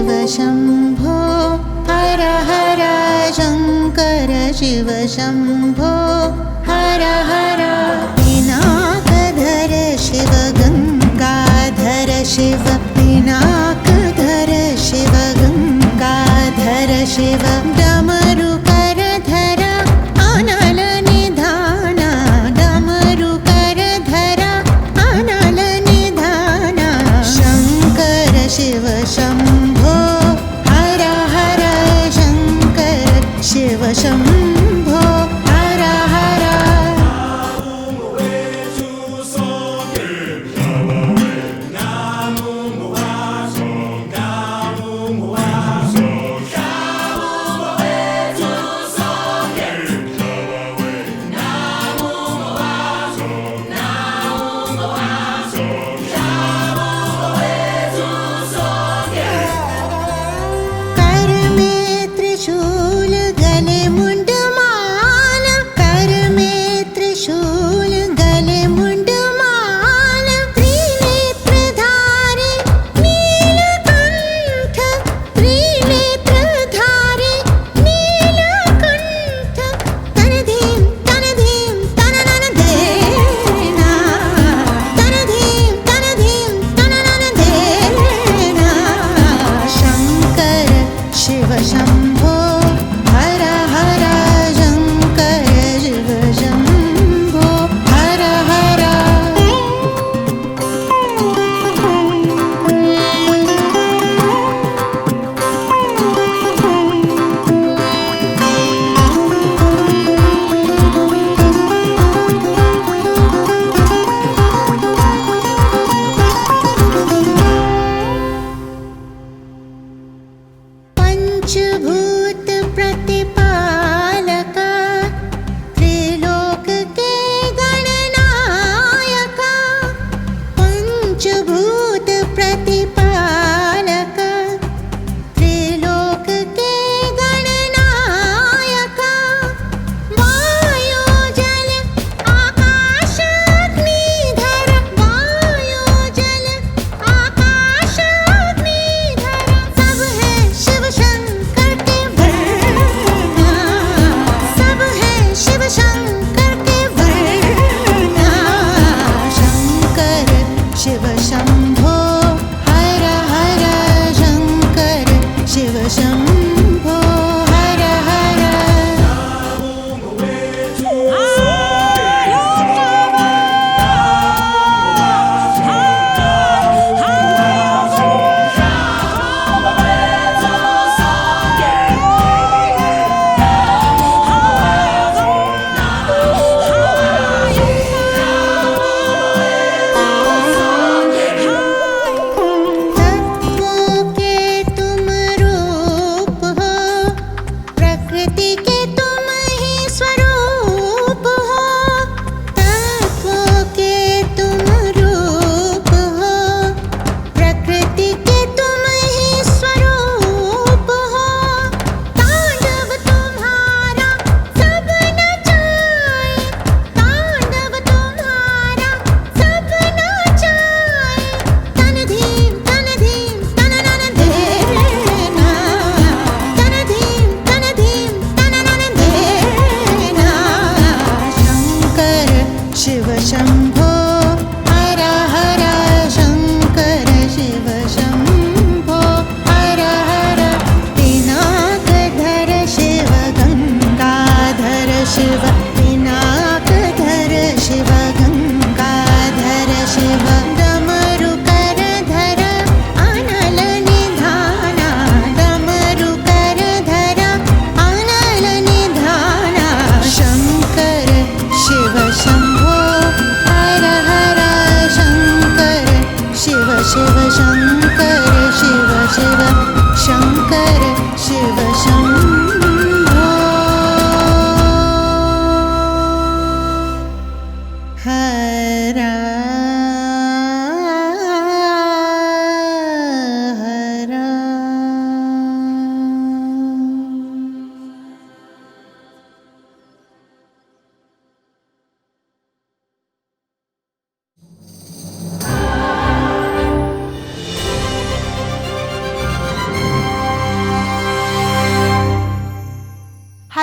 शिव शम्भो हर हर शङ्कर शिव शम्भो हर हर पिनाकधर शिव गङ्गाधर शिव पिनाकधर शिव गङ्गाधर शिव डमरुकरधर अनल निधान डमरुकरधर अनल निधान शङ्कर शिव शम्भो हर हर शङ्कर शिव शम्भो हर हर कर में त्रिशूल गले मुंडमाल कर में त्रिशूल गले मुंडमाल त्रिनेत्रधारी नीलकंठ त्रिनेत्रधारी नीलकंठ तनधीं तनधीं तननन देना तनधीं तनधीं तननन देना शङ्कर शिव शम्भो हर हर शङ्कर शिव शम्भो हर हर पंचभूत प्रतिपालका त्रिलोक के गणनायका पंचभूत प्रतिपालका त्रिलोक के गणनायका वायु जल आकाश अग्निधर वायु जल आकाश अग्निधर सब है शिव शंकर के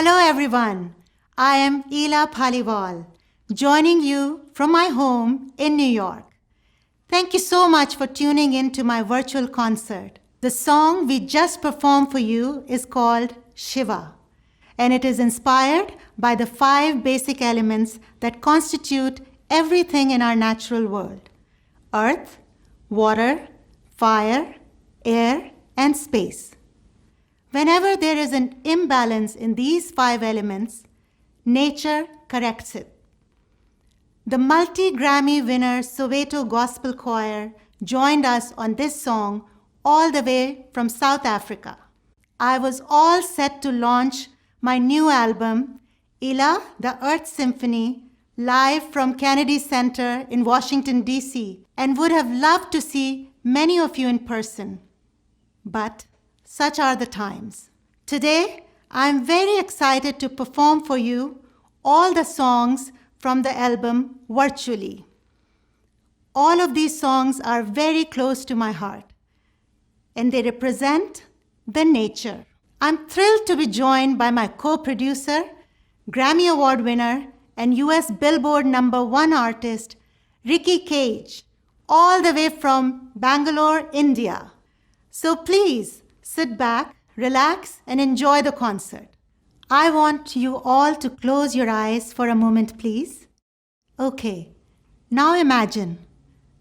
Hello everyone, I am Ela Paliwal, joining you from my home in New York. Thank you so much for tuning in to my virtual concert. The song we just performed for you is called Shiva, and it is inspired by the 5 basic elements that constitute everything in our natural world: earth, water, fire, air, and space. Whenever there is an imbalance in these 5 elements, nature corrects it. The multi-Grammy winner Soweto Gospel Choir joined us on this song all the way from South Africa. I was all set to launch my new album, Ela, the Earth Symphony, live from Kennedy Center in Washington, D.C., and would have loved to see many of you in person. But such are the times. Today, I'm very excited to perform for you all the songs from the album virtually. All of these songs are very close to my heart, and they represent the nature. I'm thrilled to be joined by my co-producer, Grammy Award winner, and US Billboard #1 artist, Ricky Cage, all the way from Bangalore, India. So please sit back, relax, and enjoy the concert. I want you all to close your eyes for a moment, please. Okay, now imagine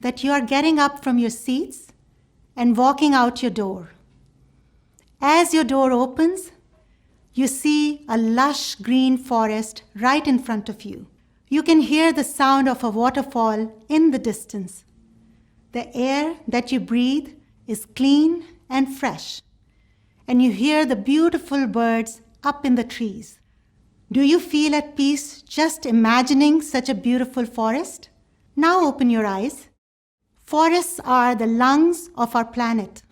that you are getting up from your seats and walking out your door. As your door opens, you see a lush green forest right in front of you. You can hear the sound of a waterfall in the distance. The air that you breathe is clean and fresh, and you hear the beautiful birds up in the trees. Do you feel at peace just imagining such a beautiful forest? Now open your eyes. Forests are the lungs of our planet,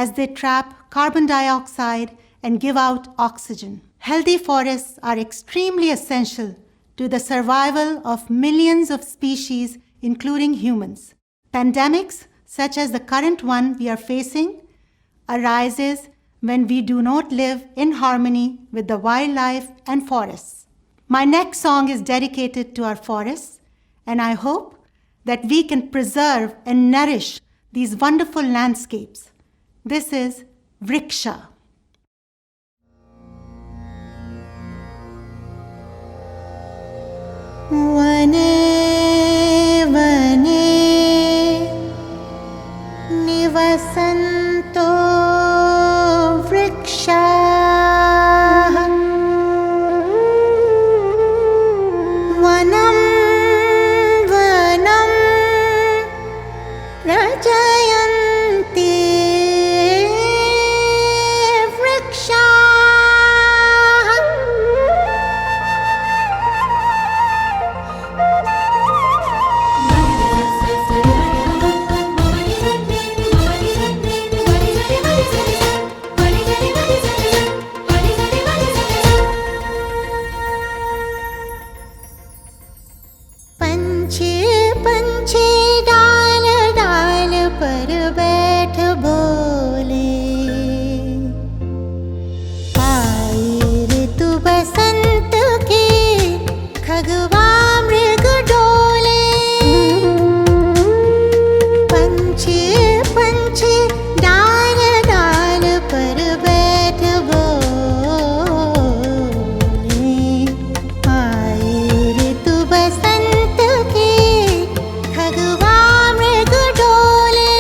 as they trap carbon dioxide and give out oxygen. Healthy forests are extremely essential to the survival of millions of species, including humans. Pandemics, such as the current one we are facing, arises when we do not live in harmony with the wildlife and forests. My next song is dedicated to our forests, and I hope that we can preserve and nourish these wonderful landscapes. This is Vriksha. वने वने निवसन्तो वृक्षाः वनं वनं रचयन्ति वृक्षाः पंछी पंछी डाल डाल पर बैठ बोले, आई ऋतु बसंत की खगवा मृग डोले। पंछी पंछी डाल डाल पर बैठ बोले, आई ऋतु बसंत की खगवा मृग डोले।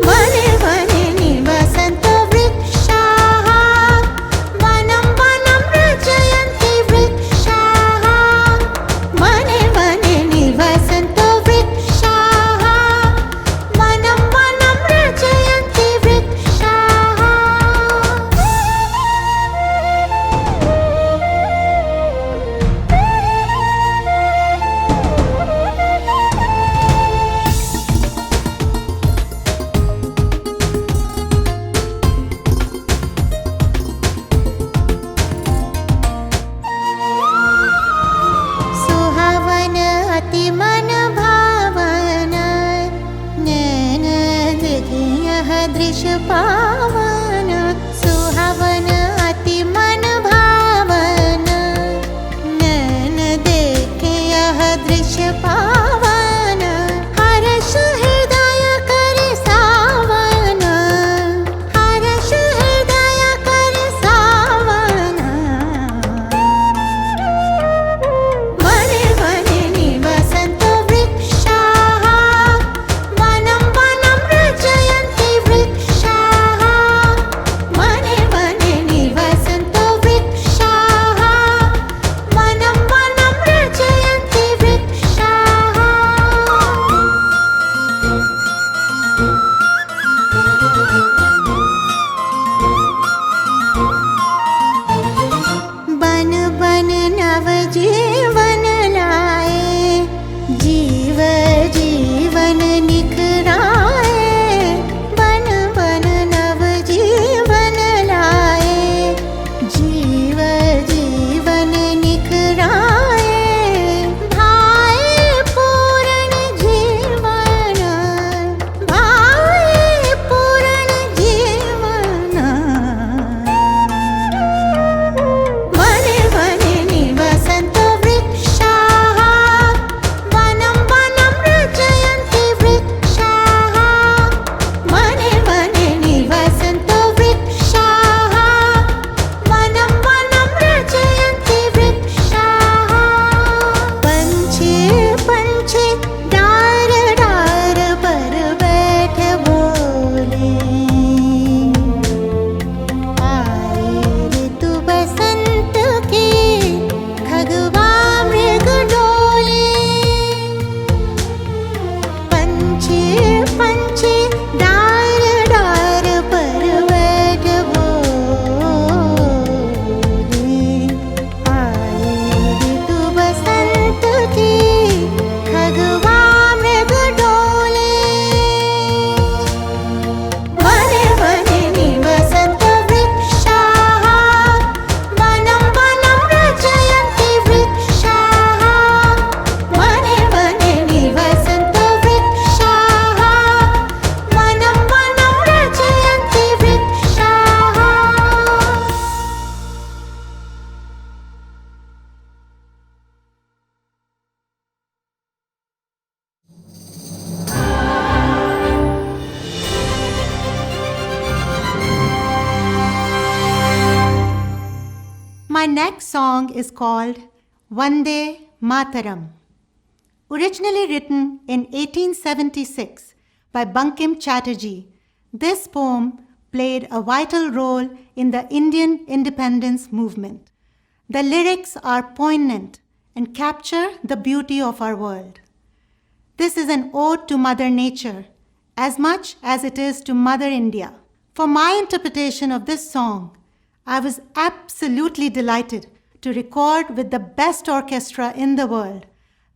वने वने निवसन्तो वृक्षाः वनं वनं रचयन्ति वृक्षाः। वने वने निवसन्तो वृक्षाः वनं वनं रचयन्ति वृक्षाः। सुहावन अति मन भावन, नैन दिखियह दृश्य पावन। सुहावन अति My next song is called Vande Mataram. Originally written in 1876 by Bankim Chatterjee, this poem played a vital role in the Indian independence movement. The lyrics are poignant and capture the beauty of our world. This is an ode to Mother Nature as much as it is to Mother India. For my interpretation of this song, I was absolutely delighted to record with the best orchestra in the world,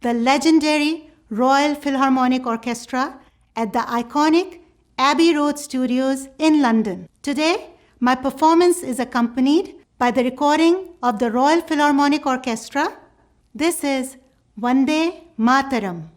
the legendary Royal Philharmonic Orchestra at the iconic Abbey Road Studios in London. Today, my performance is accompanied by the recording of the Royal Philharmonic Orchestra. This is Vande Mataram.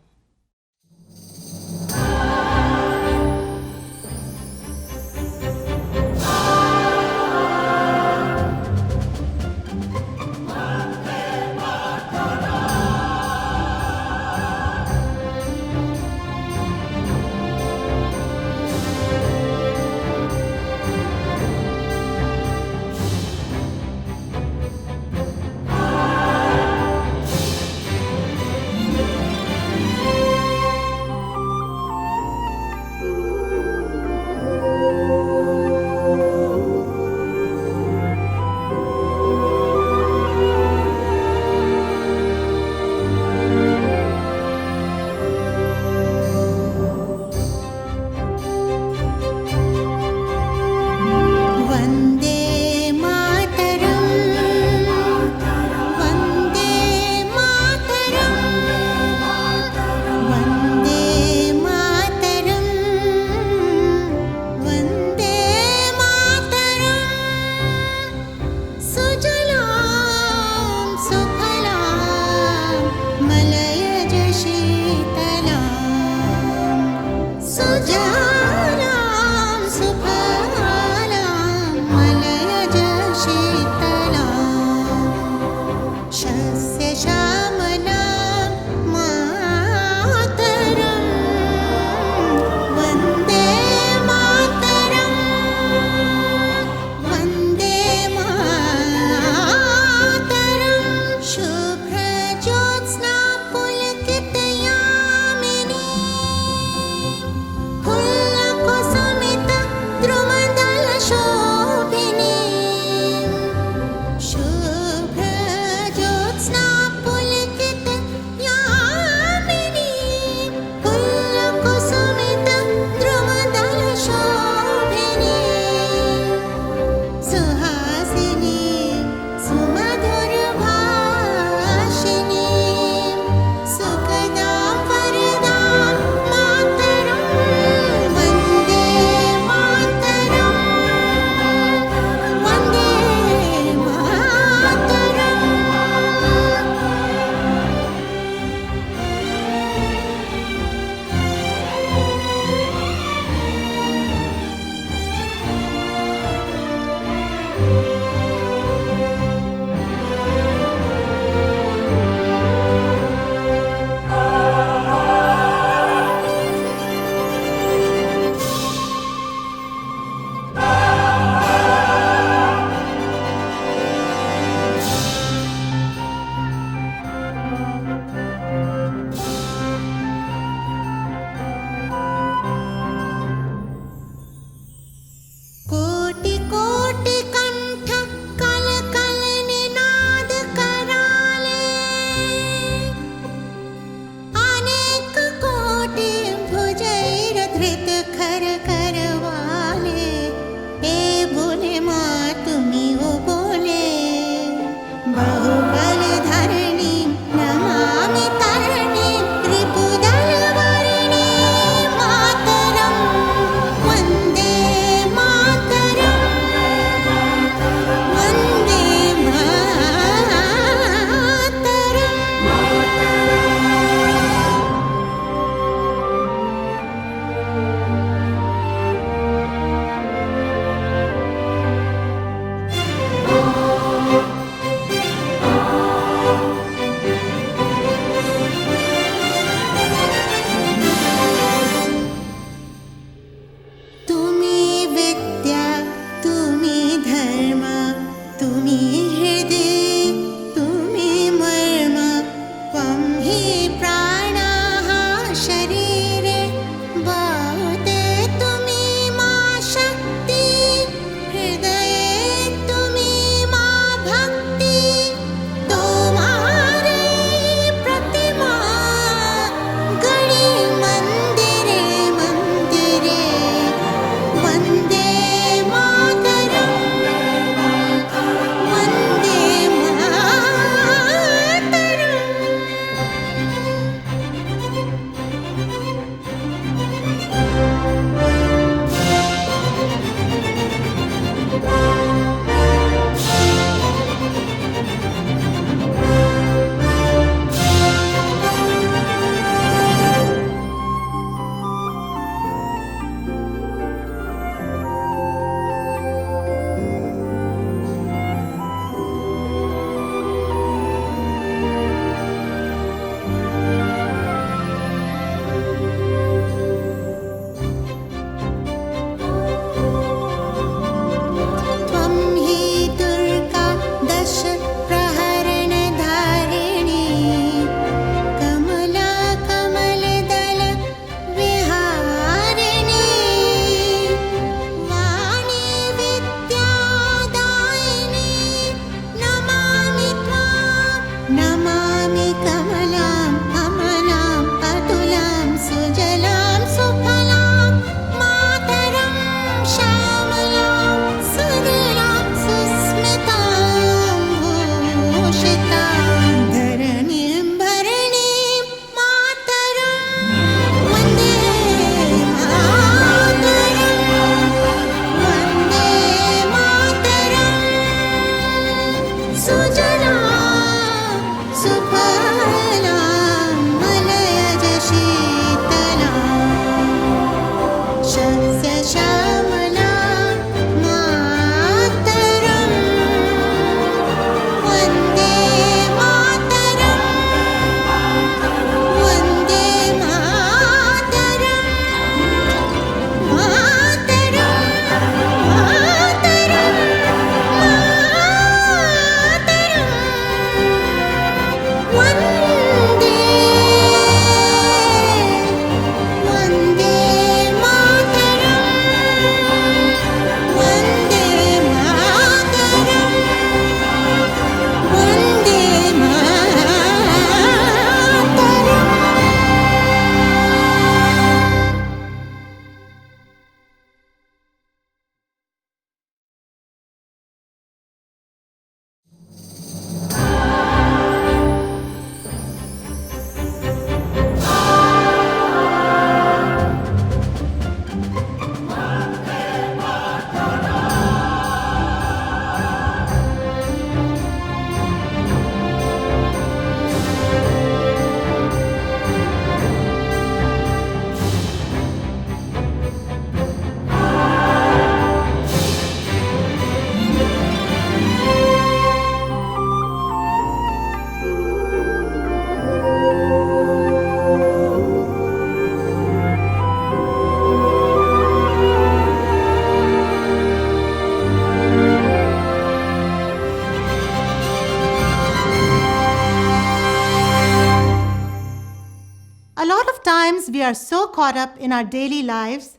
are so caught up in our daily lives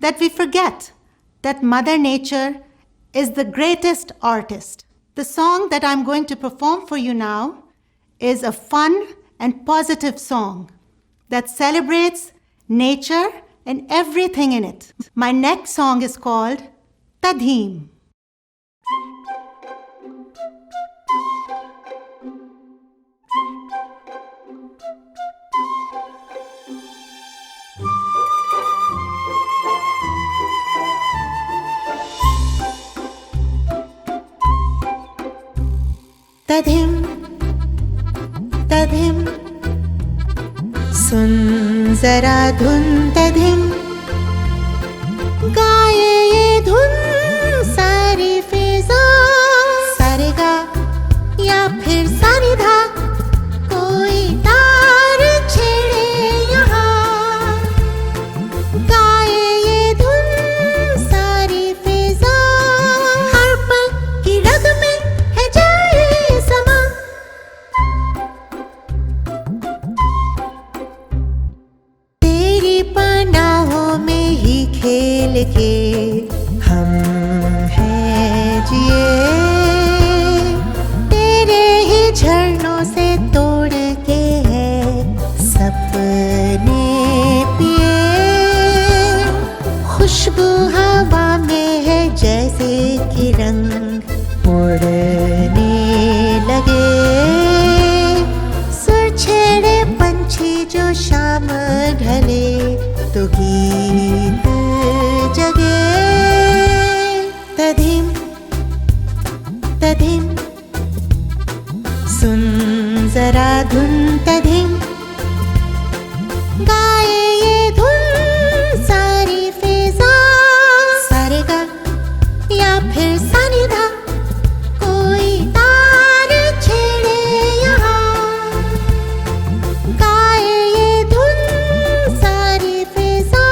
that we forget that Mother Nature is the greatest artist. The song that I'm going to perform for you now is a fun and positive song that celebrates nature and everything in it. My next song is called Tadheem. तधिम तधिम सुन जरा धुन तधिम गाए ये धुन सारी फिजा सारेगा या फिर सानिधा कोई तार छेड़े यहाँ गाए ये धुन सारी फिजा हर पल की रग में है जाए समा तेरी पनाहों में ही खेल के हम हैं जिए तेरे ही झरनों से तोड़ के है सपने पिए खुशबू हवा में है जैसे कि रंग उड़ने लगे सुर छेड़े पंछी जो शाम ढले तो गीत जगे तधिम तधिम सुन जरा धुन तधिम गाए ये धुन सारी फिजा सारेगा या फिर सानिधा कोई तार छेड़े यहाँ गाए ये धुन सारी फिजा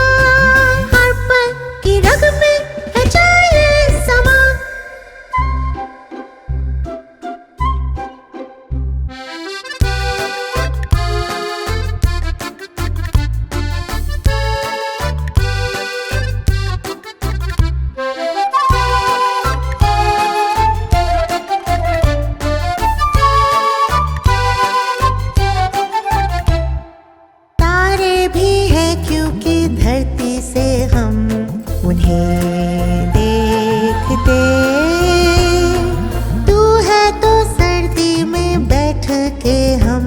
हर पल की रग में है जाए समा तारे भी है क्योंकि धरती से हम उन्हें देखते तू है तो सर्दी में बैठ के हम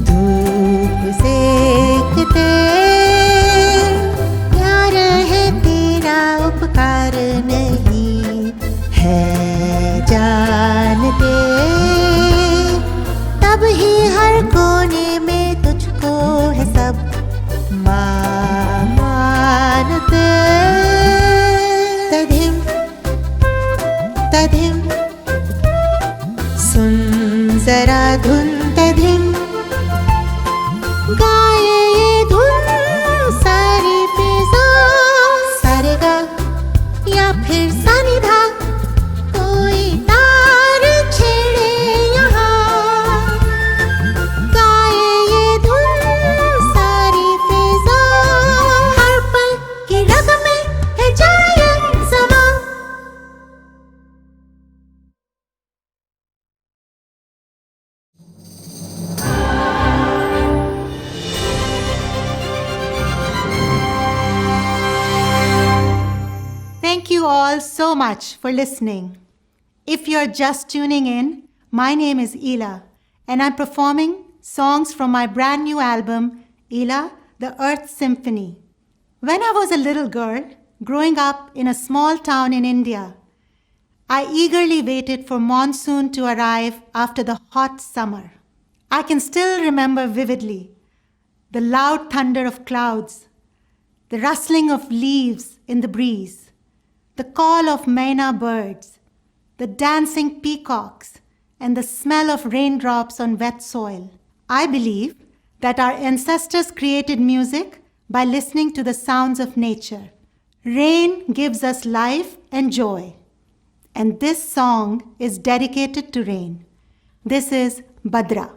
धूप सेकते प्यार है तेरा उपकार नहीं है जानते तब ही हर कोने में तुझको है सब मानते तधिम तधिम सुन जरा धुन तधिम गाए ये धुन सारी फिजा सारेगा या फिर सानिधा कोई तार छेड़े यहाँ गाए ये धुन सारी फिजा हर पल की रग में है जाए समा Thank you all so much for listening. If you're just tuning in, my name is Ela, and I'm performing songs from my brand new album, Ela, the Earth Symphony. When I was a little girl, growing up in a small town in India, I eagerly waited for monsoon to arrive after the hot summer. I can still remember vividly the loud thunder of clouds, the rustling of leaves in the breeze, the call of Maina birds, the dancing peacocks, and the smell of raindrops on wet soil. I believe that our ancestors created music by listening to the sounds of nature. Rain gives us life and joy. And this song is dedicated to rain. This is Badra.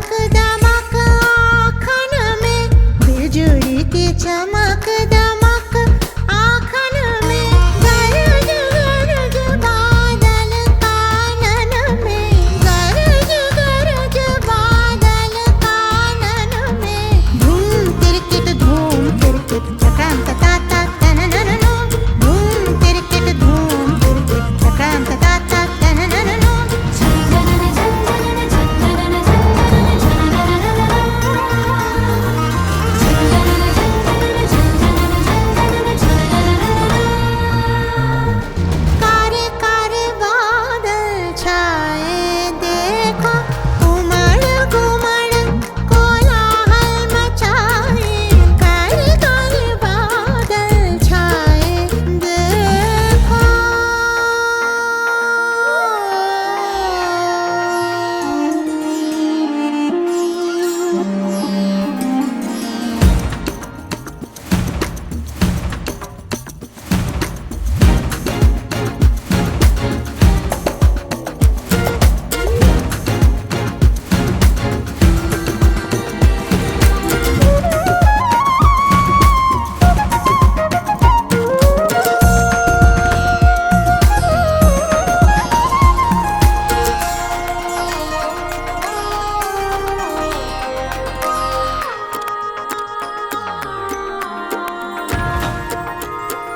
दमक दमक आँखन में, बिजुली की चमक दमक आँखन में, गरज गरज बादल कानन में, गरज गरज बादल कानन में, धूम तिरकिट चक्रांत ताता तननननो, धूम तिरकिट चक्रांत ताता तननननो, कारे कारे बादल छाए देखो, उमड़ घुमड़ कोलाहल मचाए, कारे कारे बादल छाए देखो।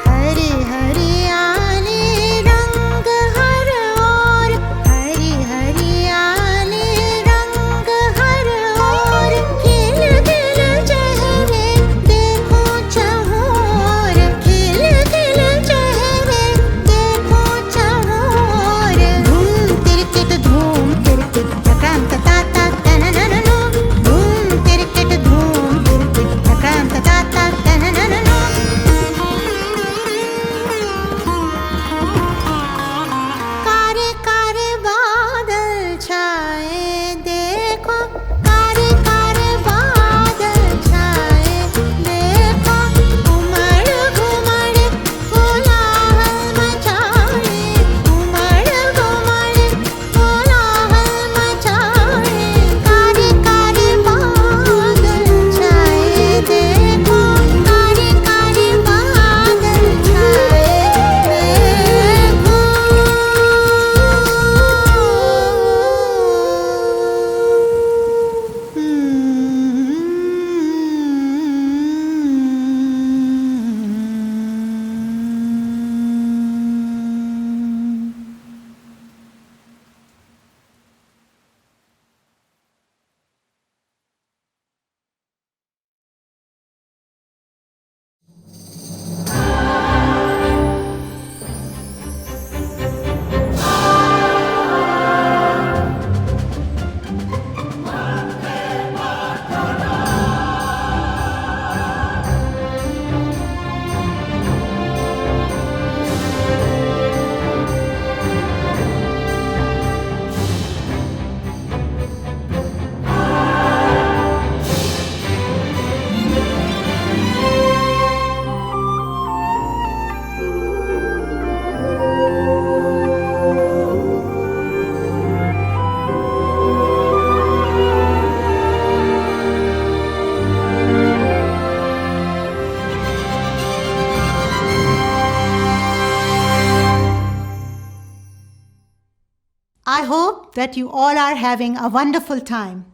हरे हरियाली रंग हर ओर, हरी हरियाली रंग हर ओर, खिल खिल चेहरे देखो चहोर, खिल खिल चेहरे देखो चहोर, धूम तिरकिट चक्रांत ताता तननननो, धूम तिरकिट चक्रांत ताता तननननो, कारे कारे बादल छाए देखो, कारे कारे बादल छाए देखो, उमड़ घुमड़ कोलाहल मचाए, उमड़ घुमड़ कोलाहल मचाए, कारे कारे बादल छाए देखो, कारे कारे बादल छाए देखो। I hope that you all are having a wonderful time.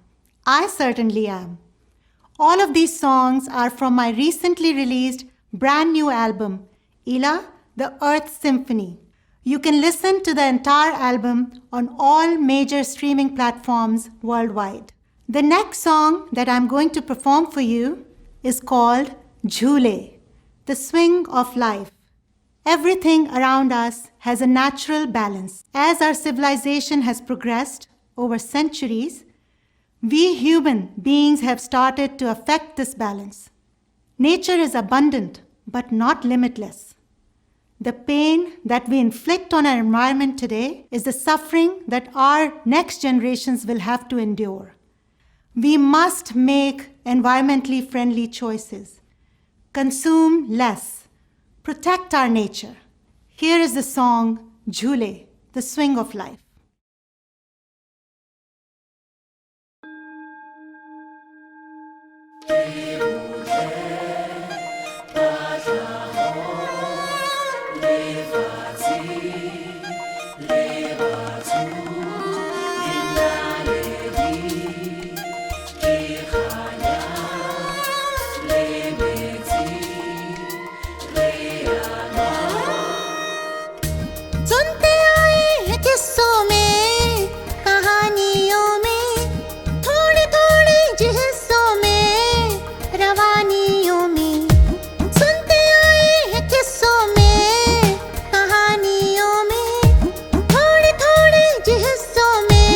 I certainly am. All of these songs are from my recently released brand new album, Ila, the Earth Symphony. You can listen to the entire album on all major streaming platforms worldwide. The next song that I'm going to perform for you is called Jhoole, the swing of life. Everything around us has a natural balance. As our civilization has progressed over centuries, we human beings have started to affect this balance. Nature is abundant, but not limitless. The pain that we inflict on our environment today is the suffering that our next generations will have to endure. We must make environmentally friendly choices, consume less, protect our nature. Here is the song Jhoole, the swing of life. सुनते आए हैं किस्सों में, कहानियों में, थोड़े थोड़े हिस्सों में, रवानियों में। सुनते आए हैं किस्सों में, कहानियों में, थोड़े थोड़े हिस्सों में,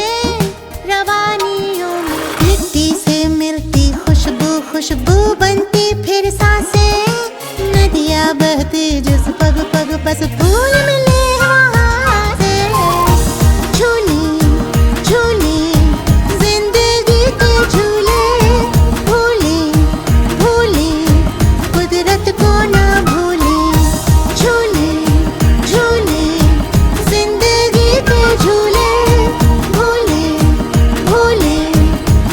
रवानियों में। मिट्टी से मिलती खुशबू, खुशबू बनती फिर सांसें, नदियाँ बहती जिस पग पग बस फूल मिले वहाँ से। झूले झूले जिंदगी के झूले, भूले भूले कुदरत को ना भूले। झूले झूले जिंदगी के झूले, भूले भूले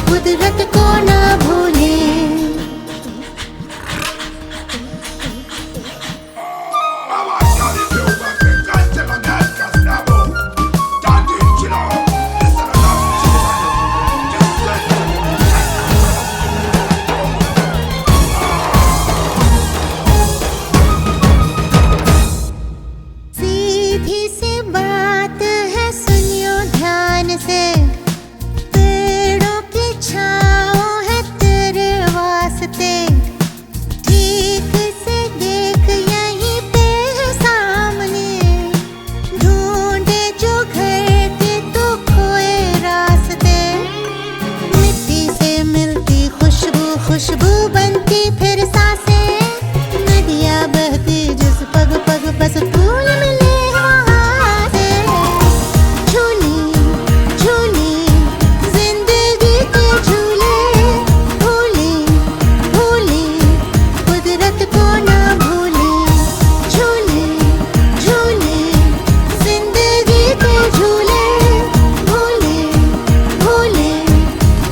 कुदरत को ना भूले। सीधी सी बात है सुनियो ध्यान से, पेड़ों की छाँव है तेरे वास्ते। ठीक से देख यहीं पे है सामने, ढूंढे जो घर के तो खोए रास्ते। मिट्टी से मिलती खुशबू, खुशबू बनती फिर सांसें, नदियाँ बहती जिस पग पग बस फूल मिले वहाँ से। झूले झूले जिंदगी के झूले, भूले भूले कुदरत को ना भूले। झूले झूले जिंदगी के झूले, भूले भूले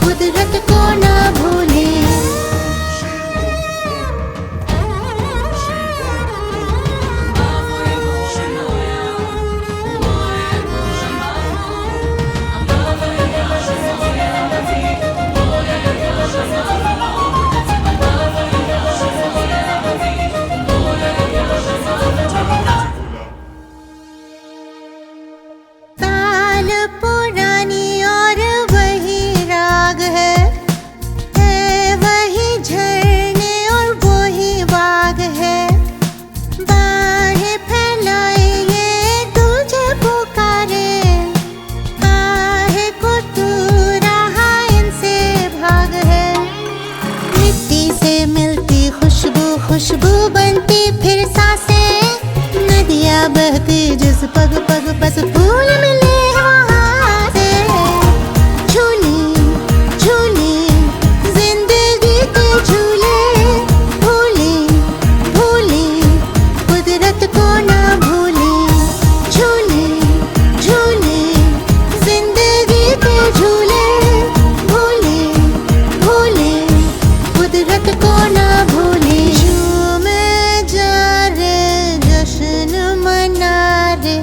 कुदरत को ना भूले। ताल पुरानी और वही राग है वही झरने और वही बाग है। बाहें फैलाए ये तुझे पुकारे, काहे को तू रहा इनसे भाग है। मिट्टी से मिलती खुशबू, खुशबू बनती फिर सांसें, नदियाँ बहती जिस पग पग बस फूल मिले वहाँ से। झूले झूले जिंदगी के झूले, भूले भूले कुदरत को ना भूले। झूले झूले जिंदगी के झूले, भूले भूले कुदरत को ना भूले। झूमे जा रे जश्न मना रे,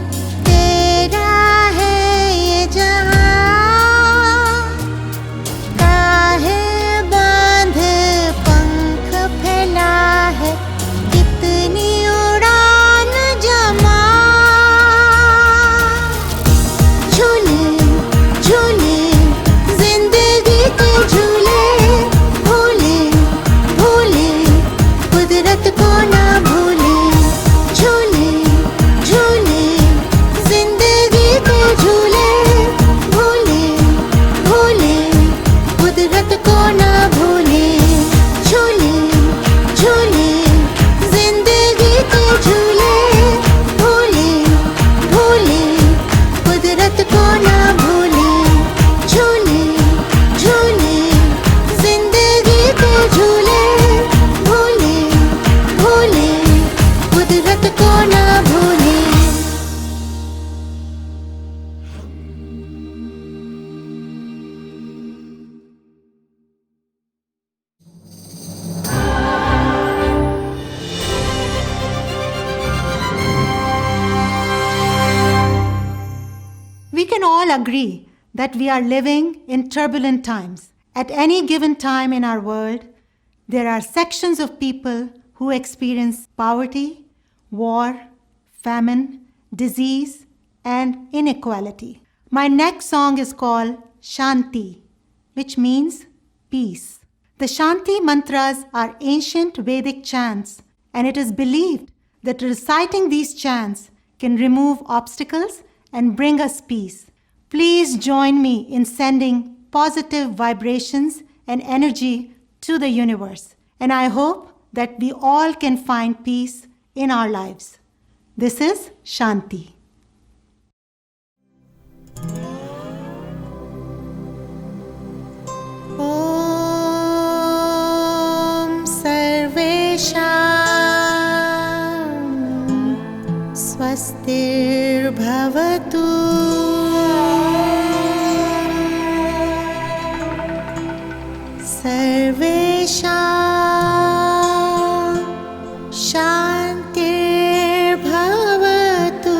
all agree that we are living in turbulent times. At any given time in our world, there are sections of people who experience poverty, war, famine, disease, and inequality. My next song is called Shanti, which means peace. The Shanti mantras are ancient Vedic chants, and it is believed that reciting these chants can remove obstacles and bring us peace. Please join me in sending positive vibrations and energy to the universe, and I hope that we all can find peace in our lives. This is Shanti. ॐ सर्वेषां स्वस्तिर्भवतु सर्वेषां शान्तिर्भवतु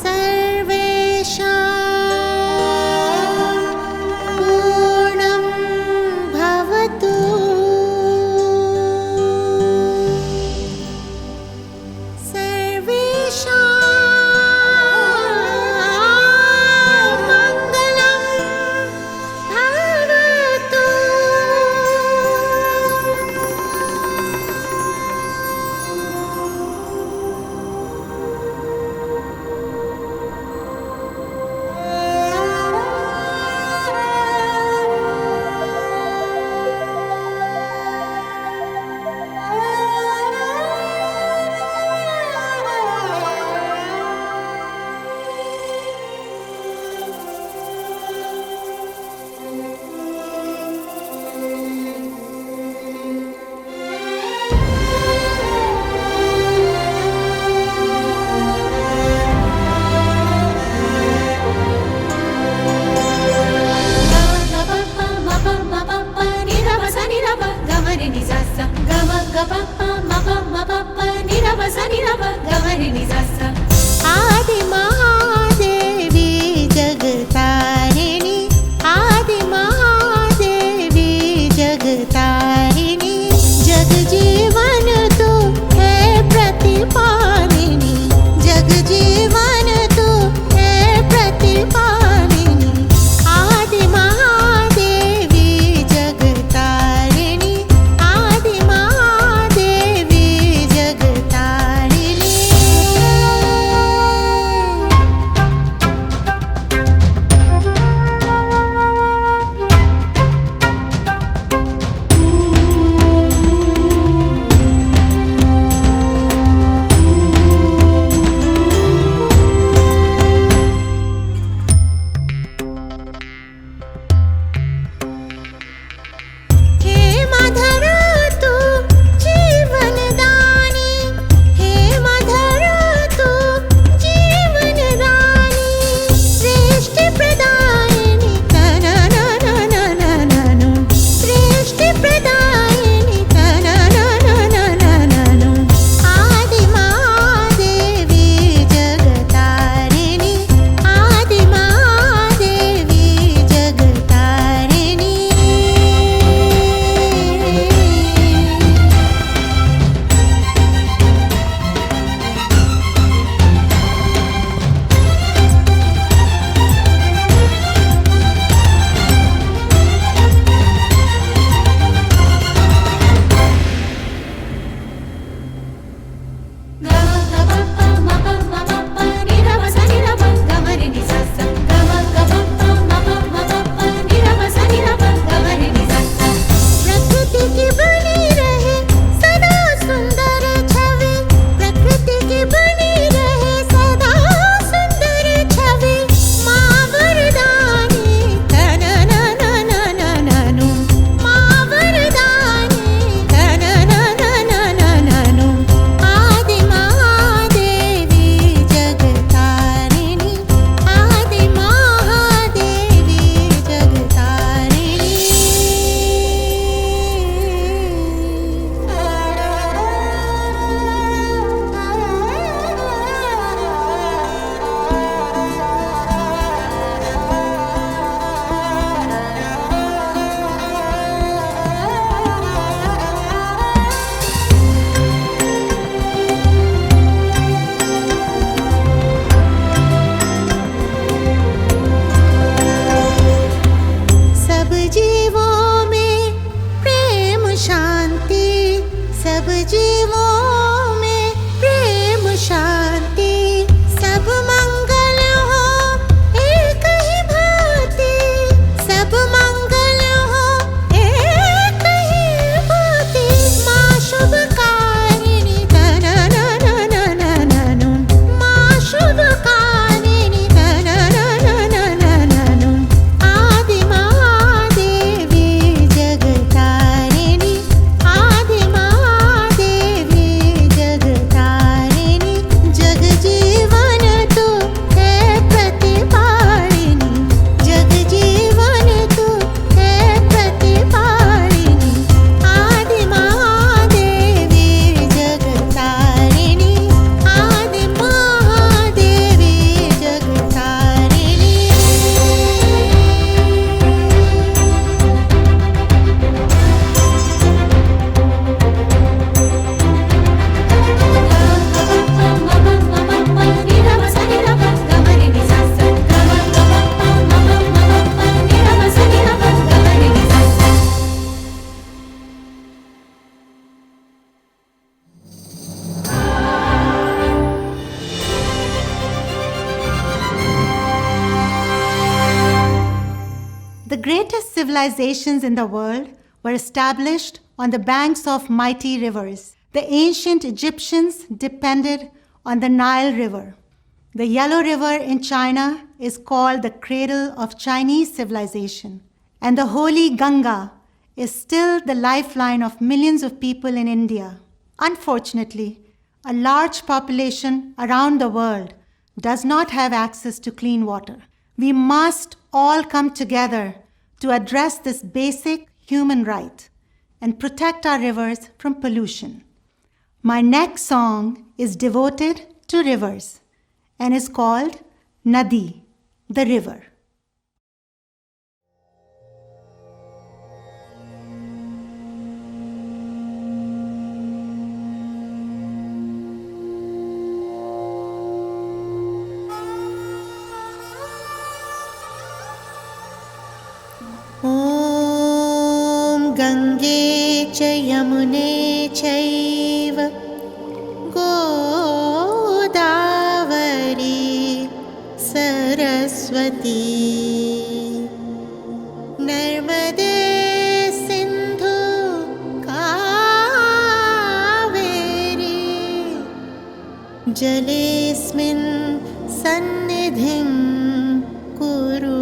सर्वेषां पूर्णं भवतु सर्वेषां मङ्गलं The greatest civilizations in the world were established on the banks of mighty rivers. The ancient Egyptians depended on the Nile River. The Yellow River in China is called the cradle of Chinese civilization. And the holy Ganga is still the lifeline of millions of people in India. Unfortunately, a large population around the world does not have access to clean water. We must all come together to address this basic human right and protect our rivers from pollution. My next song is devoted to rivers and is called Nadi, the river. ॐ गङ्गे च यमुने चैव गोदावरी सरस्वती नर्मदे सिन्धु कावेरी जलेऽस्मिन् सन्निधिं कुरु।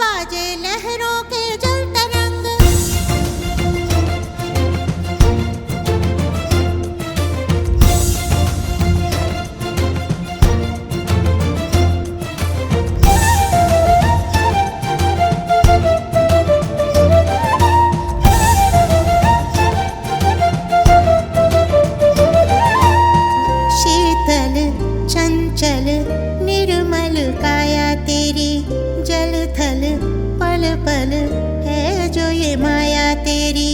बाजे लहरों के जल तरंग। शीतल चंचल निर्मल काया तेरी, जल थल पल पल है जो ये माया तेरी।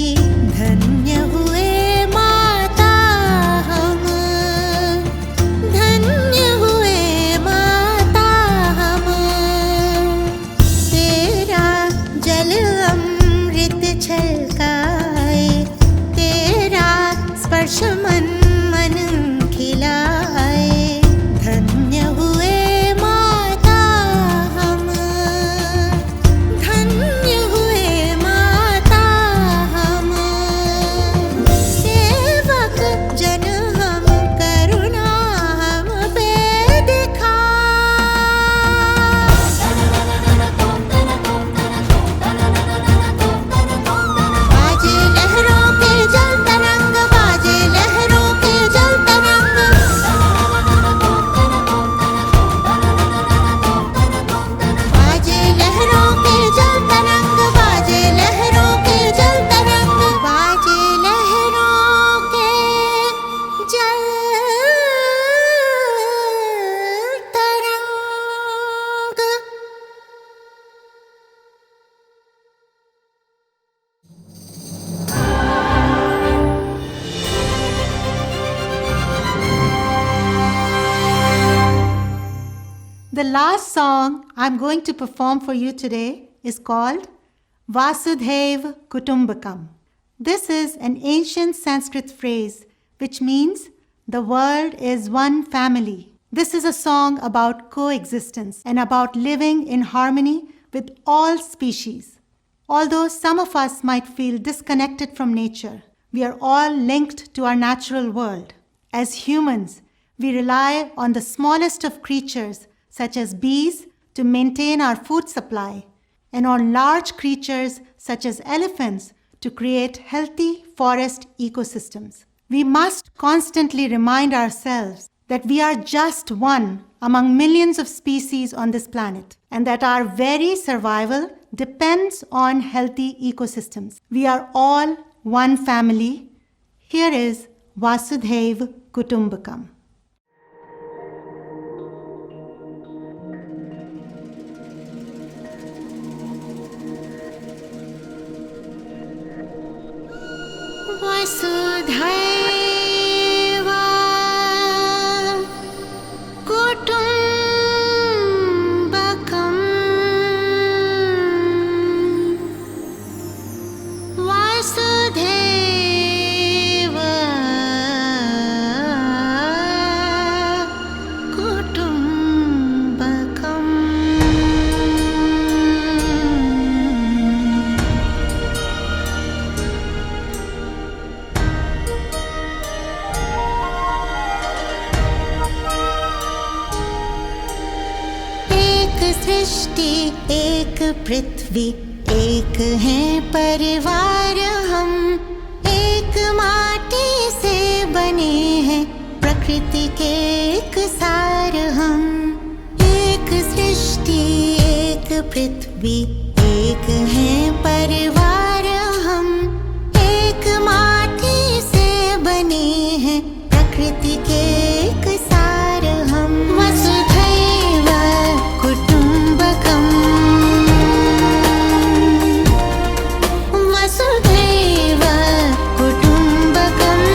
धन्य हुए माता हम, धन्य हुए माता हम। song I'm going to perform for you today is called Vasudhaiva Kutumbakam. This is an ancient Sanskrit phrase which means the world is one family. This is a song about coexistence and about living in harmony with all species. Although some of us might feel disconnected from nature, we are all linked to our natural world. As humans, we rely on the smallest of creatures, such as bees, to maintain our food supply, and on large creatures, such as elephants, to create healthy forest ecosystems. We must constantly remind ourselves that we are just one among millions of species on this planet, and that our very survival depends on healthy ecosystems. We are all one family. Here is Vasudhaiva Kutumbakam. Vasudhaiva Kutumbakam. Vasudhaiva Kutumbakam. सृष्टि एक पृथ्वी एक है परिवार हम एक माटी से बने हैं प्रकृति के एक सार हम एक सृष्टि एक पृथ्वी एक है परिवार हम एक माटी से बने हैं प्रकृति के एक सार हम वसुधैव कुटुम्बकम् वसुधैव कुटुम्बकम्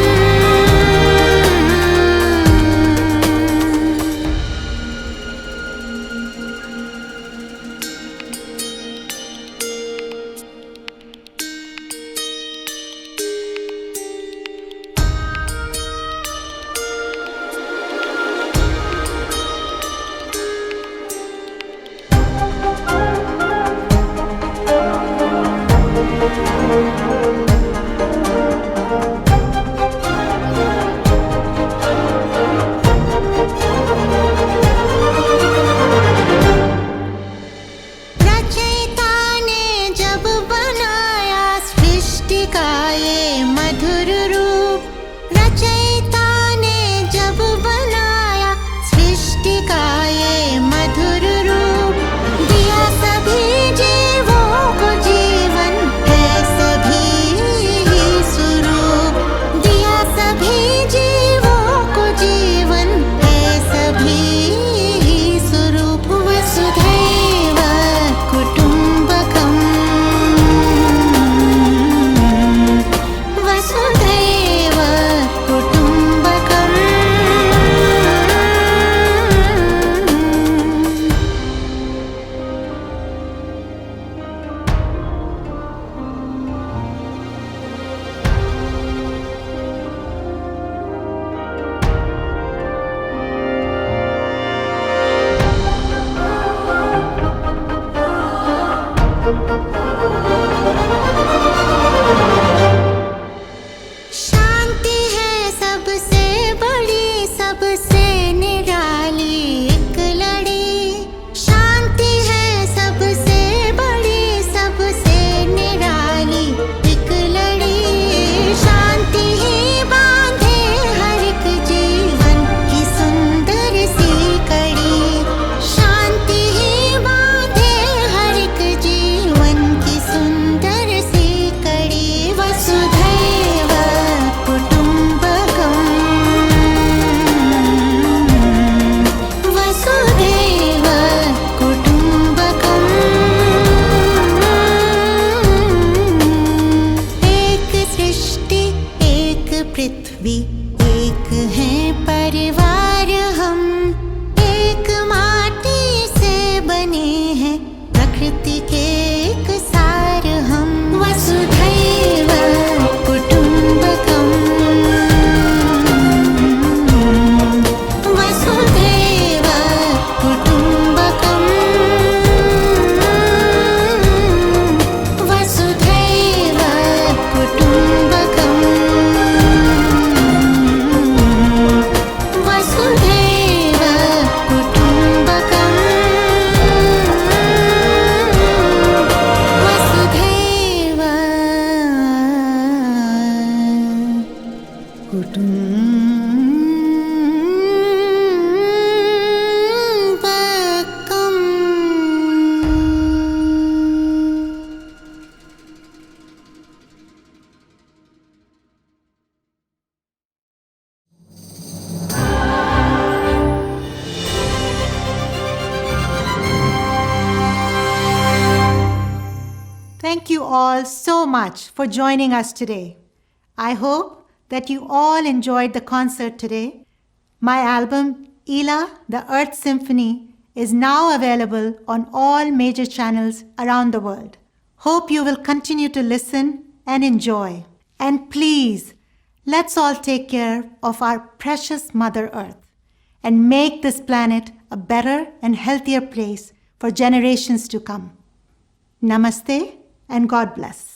प्रकृति के एक सार हम वसुधैव कुटुम्बकम् वसुधैव कुटुम्बकम् वसुधैव कुटुम्बकम् वसुधैव कुटुम्बकम् वसुधैव कुटुम्बकम्. Thank you all so much for joining us today. I hope that you all enjoyed the concert today. My album, Ela, the Earth Symphony, is now available on all major channels around the world. Hope you will continue to listen and enjoy. And please, let's all take care of our precious Mother Earth and make this planet a better and healthier place for generations to come. Namaste and God bless.